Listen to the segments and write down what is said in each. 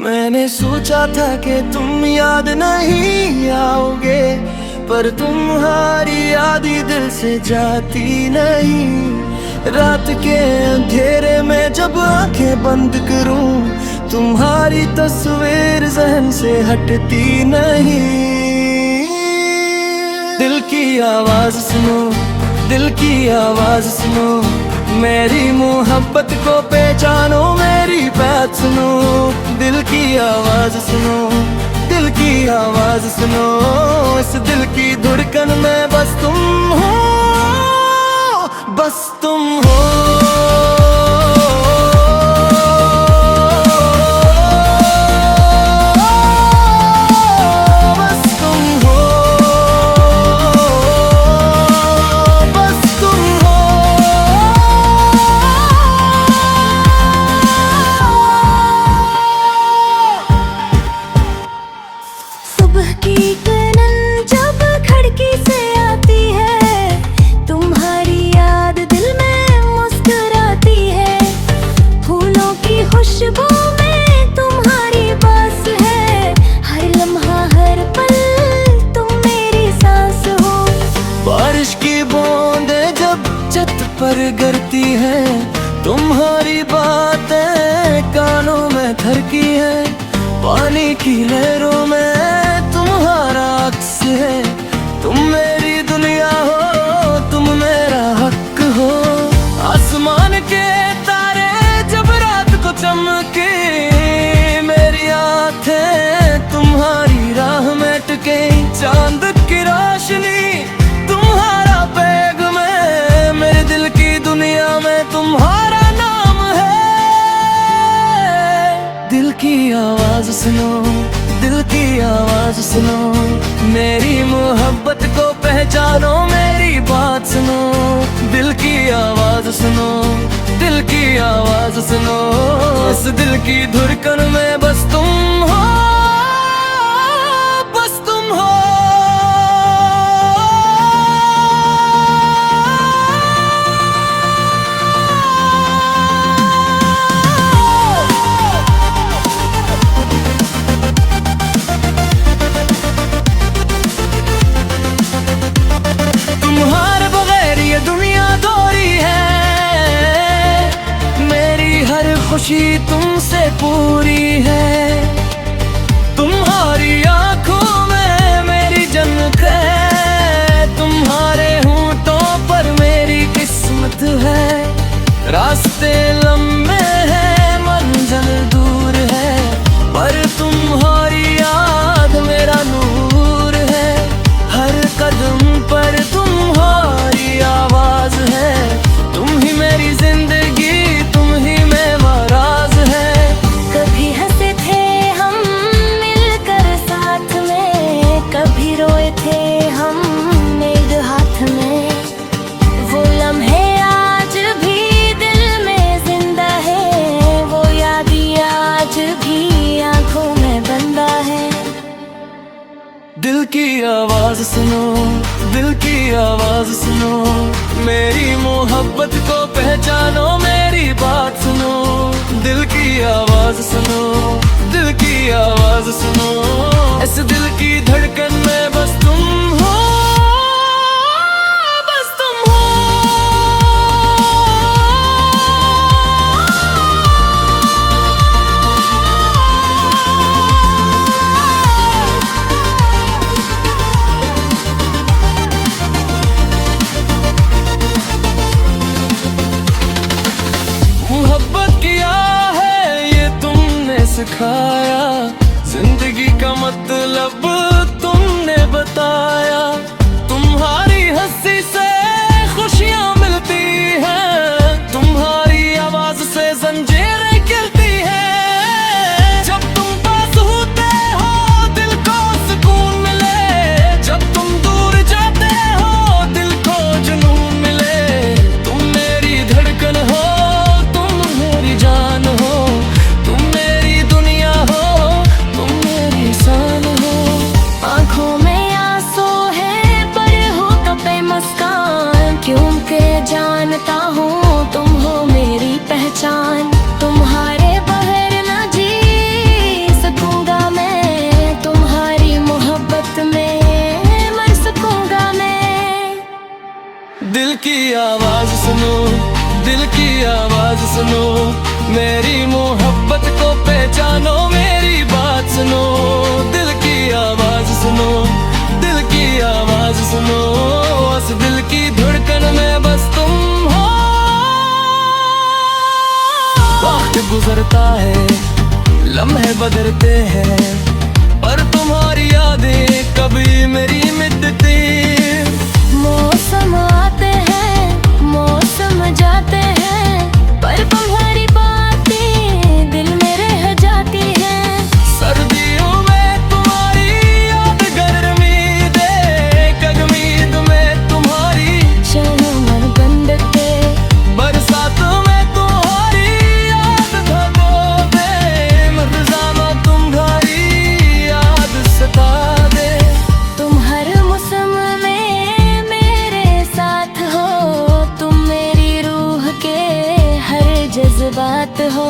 मैंने सोचा था कि तुम याद नहीं आओगे, पर तुम्हारी याद ही दिल से जाती नहीं। रात के अंधेरे में जब आंखें बंद करूं, तुम्हारी तस्वीर जहन से हटती नहीं। दिल की आवाज सुनो, दिल की आवाज सुनो, मेरी मोहब्बत को पहचानो, मेरी बात सुनो। दिल की आवाज सुनो, दिल की आवाज सुनो, इस दिल की धड़कन में बस तुम हो, बस तुम हो। खुशबू में तुम्हारी बास है, हर लम्हा हर पल तुम मेरी सांस हो। बारिश की बूंदें जब छत पर गिरती है, तुम्हारी बातें कानों में थरकी है। पानी की लहरों में तुम्हारा अक्स है, तुम मेरी दुनिया हो, तुम मेरा हक हो। आसमान के चमके मेरी आँखें तुम्हारी राह में टिके, चांद की रोशनी तुम्हारा पैगाम है, मेरे दिल की दुनिया में तुम्हारा नाम है। दिल की आवाज सुनो, दिल की आवाज सुनो, मेरी मोहब्बत को पहचानो, मेरी बात सुनो। दिल की आवाज सुनो, दिल की आवाज सुनो, इस दिल की धड़कन में बस तुम हो, बस तुम हो। तुम्हारे बगैर ये दुनिया दोरी है, खुशी तुमसे पूरी है। तुम्हारी आंखों में मेरी जन्नत है, तुम्हारे होंठों पर मेरी किस्मत है। रास्ते लंबे हैं, मंजिल दूर है, पर तुम्हारी याद मेरा नूर है। हर कदम पर तुम्हारी आवाज है, तुम ही मेरी जिंदगी, तुम ही रोए थे हम मेघ हाथ में। वो लम्हे आज भी दिल में जिंदा है, वो यादें आज भी आंखों में बंदा है। दिल की आवाज सुनो, दिल की आवाज सुनो, मेरी मोहब्बत को पहचानो, मेरी बात सुनो। दिल की आवाज सुनो, दिल की आवाज सुनो, इस दिल की धड़कन में बस तुम हो, बस तुम हो। मोहब्बत किया है ये तुमने सिखाया, जिंदगी का मतलब तुमने बताया। तुम्हारी हंसी से खुशियां मिलती हैं, तुम्हारी आवाज से जंजीरें गिरती हैं। जब तुम पास होते हो दिल को सुकून मिले, जब तुम दूर जाते हो दिल को जुनून मिले। तुम मेरी धड़कन हो, तुम मेरी जान हो, तुम मेरी दुनिया हो, तुम मेरी शान हो। आंखों में आंसू की आवाज सुनो, दिल की आवाज सुनो, मेरी मोहब्बत को पहचानो, मेरी बात सुनो। दिल की आवाज सुनो, दिल की आवाज सुनो, उस दिल की धड़कन में बस तुम हो। वक्त गुजरता है, लम्हे बदलते हैं, पर तुम्हारी यादें कभी मेरी मिटती। मौसम आते हैं, मौसम जाते हैं, पर तुम्हारी बातें दिल में रह जाती हैं। सर्दियों में तुम्हारी याद गर्मी दे, कगमीद में तुम्हारी शहर बंद के, बरसात में तुम्हारी याद धो दे, मरज़ाना तुम्हारी याद सता दे। तुम हर मौसम में मेरे साथ हो, तुम मेरी रूह के हर जज्बात हो।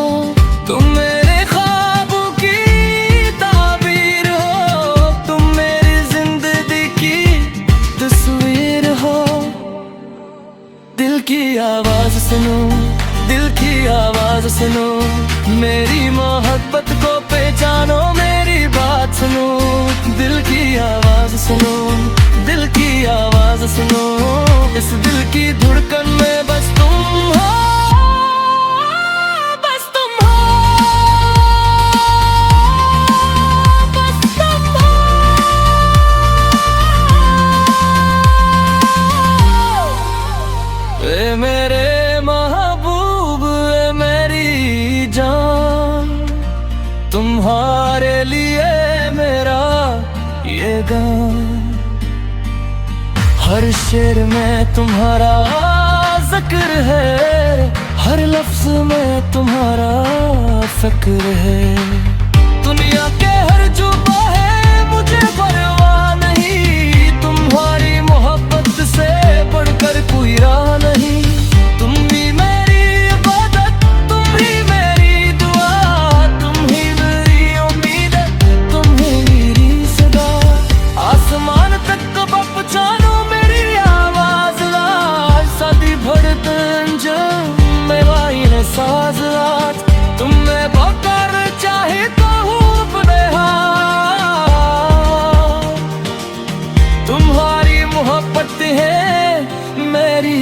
तुम मेरे ख्वाबों की ताबीर हो, तुम मेरी जिंदगी की तस्वीर हो। दिल की आवाज सुनो, दिल की आवाज सुनो, मेरी मोहब्बत को पहचानो, मेरी बात सुनो। दिल की आवाज सुनो, दिल की आवाज सुनो, इस दिल की धड़कन में बस तुम हो, बस तुम हो, बस तुम हो। ए मेरे महबूब, ए मेरी जान, तुम्हारे लिए मेरा ये गान। हर शेर में तुम्हारा जिक्र है, हर लफ्ज में तुम्हारा फिक्र है। दुनिया के हर जुबा है मुझे परवाह नहीं, तुम्हारी मोहब्बत से बढ़कर कोई राह नहीं। तुम ही मेरी इबादत, तुम ही मेरी दुआ, तुम ही मेरी उम्मीद, तुम ही मेरी सदा। आसमान तक कब पहुंचानो मेरी आवाज, आज शादी भड़कन जो मैं वाइन साज। आज तुम में बकर चाहे तो हूँ अपने हाथ, तुम्हारी मोहब्बत है मेरी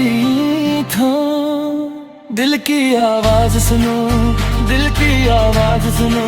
थाम। दिल की आवाज सुनो, दिल की आवाज सुनो,